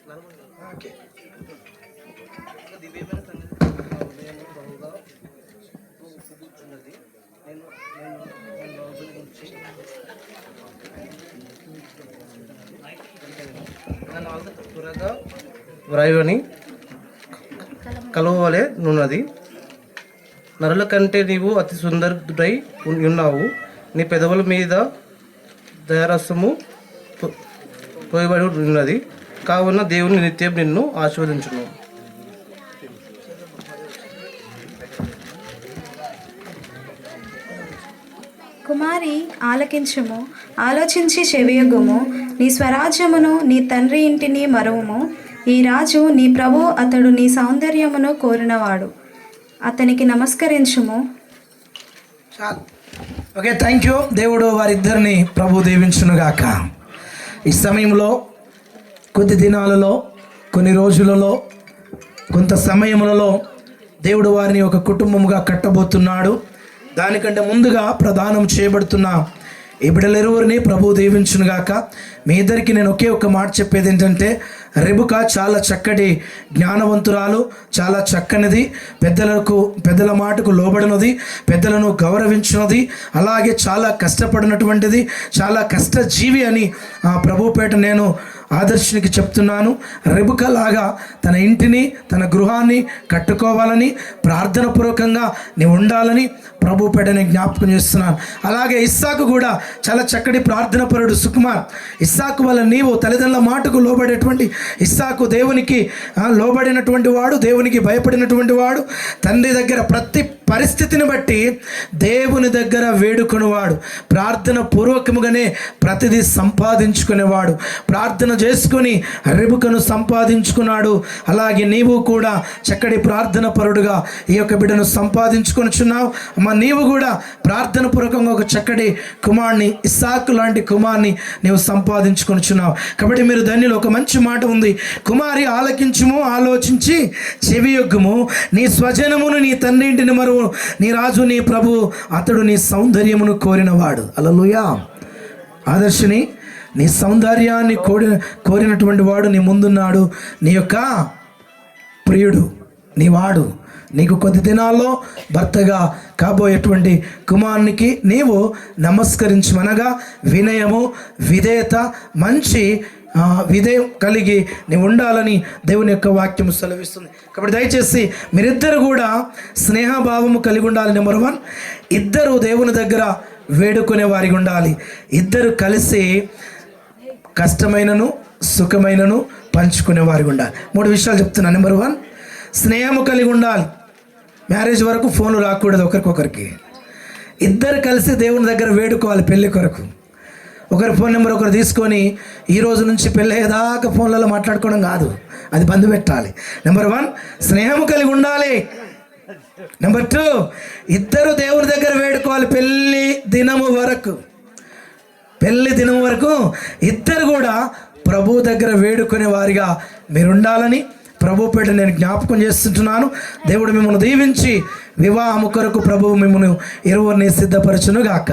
Okay. దివ్యమైన తండ్రి ఉదయం బహుగా కూర్చున్నది. నేను నేను నేను రోజుల నుంచి నన్ను వాళ్ళ త్వరగా వ్రాయుని కలవలే నున్నది. నరుల కంటే నీవు అతి సుందరుడై ఉన్నావు. నీ పెదవుల మీద దయారసము పోయబడి ఉన్నది. కావున దేవుని నిత్యం నిన్ను ఆశీర్వదించును. కుమారి ఆలకించుము, ఆలోచించి చెవియొగ్గుము. నీ స్వరాజ్యమును నీ తండ్రి ఇంటిని మరువుము. ఈ రాజు నీ ప్రభు, అతడు నీ సౌందర్యమును కోరినవాడు. అతనికి నమస్కరించుము. చాలు. Okay, thank you. దేవుడు వారిద్దరిని ప్రభు దీవించునుగాక. ఈ సమయంలో కొద్ది దినాలలో, కొన్ని రోజులలో, కొంత సమయములలో దేవుడు వారిని ఒక కుటుంబముగా కట్టబోతున్నాడు. దానికంటే ముందుగా ప్రదానం చేయబడుతున్న ఈ బిడ్డలెరువురిని ప్రభు దీవించునుగాక. మీ ఇద్దరికి నేను ఒకే ఒక మాట చెప్పేది ఏంటంటే, రెబుకా చాలా చక్కటి జ్ఞానవంతురాలు, చాలా చక్కనిది, పెద్దల మాటకు లోబడినది, పెద్దలను గౌరవించినది, అలాగే చాలా కష్టపడినటువంటిది, చాలా కష్టజీవి అని ప్రభుపేట నేను ఆదర్శనికి చెప్తున్నాను. రెబుకా లాగా తన ఇంటిని, తన గృహాన్ని కట్టుకోవాలని, ప్రార్థనపూర్వకంగా నీవు ఉండాలని ప్రభుపేట నేను జ్ఞాపకం చేస్తున్నాను. అలాగే ఇస్సాకు కూడా చాలా చక్కటి ప్రార్థనపరుడు, సుకుమార్. ఇస్సాకు వల్ల నీవు తల్లిదండ్రుల మాటకు లోబడేటువంటి ఇస్సాకు దేవునికి లోబడినటువంటి వాడు, దేవునికి భయపడినటువంటి వాడు, తండ్రి దగ్గర ప్రతి పరిస్థితిని బట్టి దేవుని దగ్గర వేడుకునేవాడు, ప్రార్థన పూర్వకముగానే ప్రతిదీ సంపాదించుకునేవాడు, ప్రార్థన చేసుకొని రెబుకను సంపాదించుకున్నాడు. అలాగే నీవు కూడా చక్కటి ప్రార్థన పరుడుగా ఈ యొక్క బిడ్డను సంపాదించుకొనిచున్నావు. నీవు కూడా ప్రార్థన పూర్వకంగా ఒక చక్కటి కుమారుని, ఇస్సాకు లాంటి కుమారుని నీవు సంపాదించుకొనిచున్నావు. కాబట్టి మీరు ధన్యులు. ఒక మంచి మాట ఉంది, కుమారి ఆలకించుము, ఆలోచించి చెవియొగ్గుము. నీ స్వజనమును నీ తండ్రి ఇంటిని మరువు. నీ రాజు నీ ప్రభు, అతడు నీ సౌందర్యమును కోరినవాడు. హల్లెలూయా. ఆదర్శిని, నీ సౌందర్యాన్ని కోరినటువంటి వాడు నీ ముందున్నాడు. నీ యొక్క ప్రియుడు, నీ వాడు. నీకు కొద్ది దినాల్లో భర్తగా కాబోయేటువంటి కుమారునికి నీవు నమస్కరించమనగా వినయము, విధేయత, మంచి విధేయం కలిగి నీవు ఉండాలని దేవుని యొక్క వాక్యం సెలవిస్తుంది. కాబట్టి దయచేసి మీరిద్దరు కూడా స్నేహభావము కలిగి ఉండాలి. నెంబర్ 1, ఇద్దరు దేవుని దగ్గర వేడుకునే వారికి ఉండాలి. ఇద్దరు కలిసి కష్టమైనను సుఖమైనను పంచుకునే వారికి ఉండాలి. 3 విషయాలు చెప్తున్నాను. నెంబర్ 1, స్నేహము కలిగి ఉండాలి. మ్యారేజ్ వరకు ఫోన్లు రాకూడదు ఒకరికొకరికి. ఇద్దరు కలిసి దేవుని దగ్గర వేడుకోవాలి పెళ్లి కొరకు. ఒకరి ఫోన్ నెంబర్ ఒకరు తీసుకొని ఈ రోజు నుంచి పెళ్ళి అయ్యేదాకా ఫోన్లలో మాట్లాడుకోవడం కాదు, అది బంద్ పెట్టాలి. నెంబర్ 1, స్నేహము కలిగి ఉండాలి. నెంబర్ 2, ఇద్దరు దేవుని దగ్గర వేడుకోవాలి పెళ్ళి దినము వరకు. పెళ్లి దినం వరకు ఇద్దరు కూడా ప్రభు దగ్గర వేడుకునే వారిగా మీరు ఉండాలని ప్రభుపేట నేను జ్ఞాపకం చేస్తుంటున్నాను. దేవుడు మిమ్మల్ని దీవించి వివాహము కొరకు ప్రభువు మిమ్మల్ని ఇరువురిని సిద్ధపరచును గాక.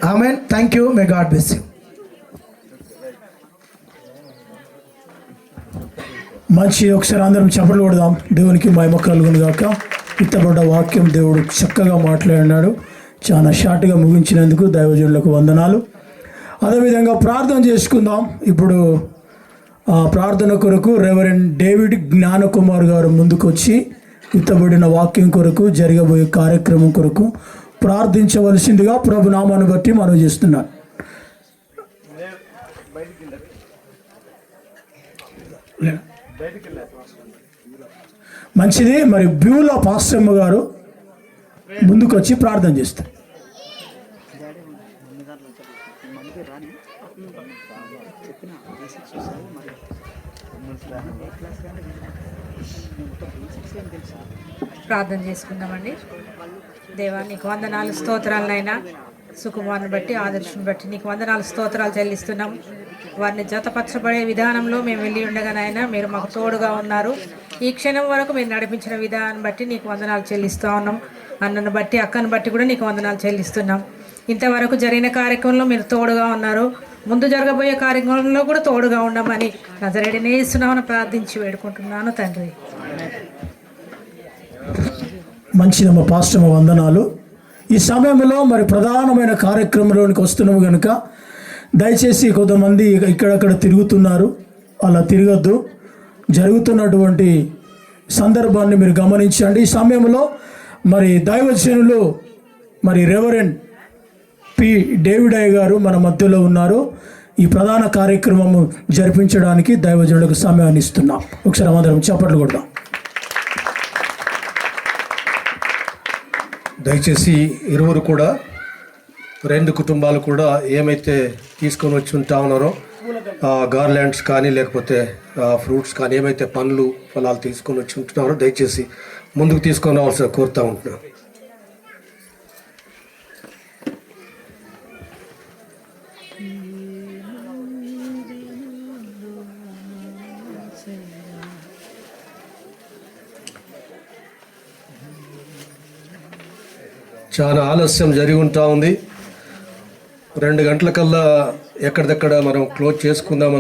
Amen. Thank you. May God bless you. మంచి ఒకసారి అందరం చప్పట్లు కొడదాం. దేవునికి మహిమ కలుగును గాక. ఇత్తబడ్డ వాక్యం దేవుడు చక్కగా మాట్లాడినాడు. చాలా షార్ట్గా ముగించినందుకు దైవజనులకు వందనాలు. అదేవిధంగా ప్రార్థన చేసుకుందాం. ఇప్పుడు ప్రార్థన కొరకు రెవరెండ్ డేవిడ్ జ్ఞానకుమార్ గారు ముందుకు వచ్చి ఇత్తబడిన వాక్యం కొరకు, జరగబోయే కార్యక్రమం కొరకు ప్రార్థించవలసిందిగా ప్రభు నామాన్ని బట్టి మనం చేస్తున్నాం. మంచిది. మరి బ్యూలా పాస్టమ్మ గారు ముందుకు వచ్చి ప్రార్థన చేస్తారు. ప్రార్థన చేసుకుందామండి. దేవా, నీకు వందనాలు, స్తోత్రాలనైనా సుకుమారుని బట్టి, ఆదర్శను బట్టి నీకు వందనాలు, స్తోత్రాలు చెల్లిస్తున్నాం. వారిని జతపరచబడే విధానంలో మేము వెళ్ళి ఉండగానైనా మీరు మాకు తోడుగా ఉన్నారు. ఈ క్షణం వరకు మీరు నడిపించిన విధానాన్ని బట్టి నీకు వందనాలు చెల్లిస్తూ ఉన్నాం. అన్నను బట్టి, అక్కను బట్టి కూడా నీకు వందనాలు చెల్లిస్తున్నాం. ఇంతవరకు జరిగిన కార్యక్రమంలో మీరు తోడుగా ఉన్నారు. ముందు జరగబోయే కార్యక్రమంలో కూడా తోడుగా ఉండమని నజరేయుడైన యేసునామమున ప్రార్థించి వేడుకుంటున్నాను తండ్రి. మంచిదమ్మ పాస్టమ్మ, వందనాలు. ఈ సమయంలో మరి ప్రధానమైన కార్యక్రమంలోనికి వస్తున్నాము కనుక దయచేసి కొంతమంది ఇక్కడక్కడ తిరుగుతున్నారు, అలా తిరగద్దు. జరుగుతున్నటువంటి సందర్భాన్ని మీరు గమనించండి. ఈ సమయంలో మరి దైవజనులు మరి రెవరెండ్ పి డేవిడ్ అయ్య గారు మన మధ్యలో ఉన్నారు. ఈ ప్రధాన కార్యక్రమము జరిపించడానికి దైవజనులకు సమయాన్ని ఇస్తున్నాం. ఒకసారి అందరం చప్పట్లు కొడదాం. దయచేసి ఇరువురు కూడా, రెండు కుటుంబాలు కూడా ఏమైతే తీసుకొని వచ్చి ఉంటా ఉన్నారో గార్లాండ్స్ కానీ లేకపోతే ఫ్రూట్స్ కానీ ఏమైతే పండ్లు ఫలాలు తీసుకొని వచ్చి ఉంటున్నారో దయచేసి ముందుకు తీసుకొని రావాల్సిన కోరుతూ ఉంటున్నాను. చాలా ఆలస్యం జరిగి ఉంటా ఉంది. 2 గంటల కల్లా ఎక్కడిదక్కడ మనం క్లోజ్ చేసుకుందాం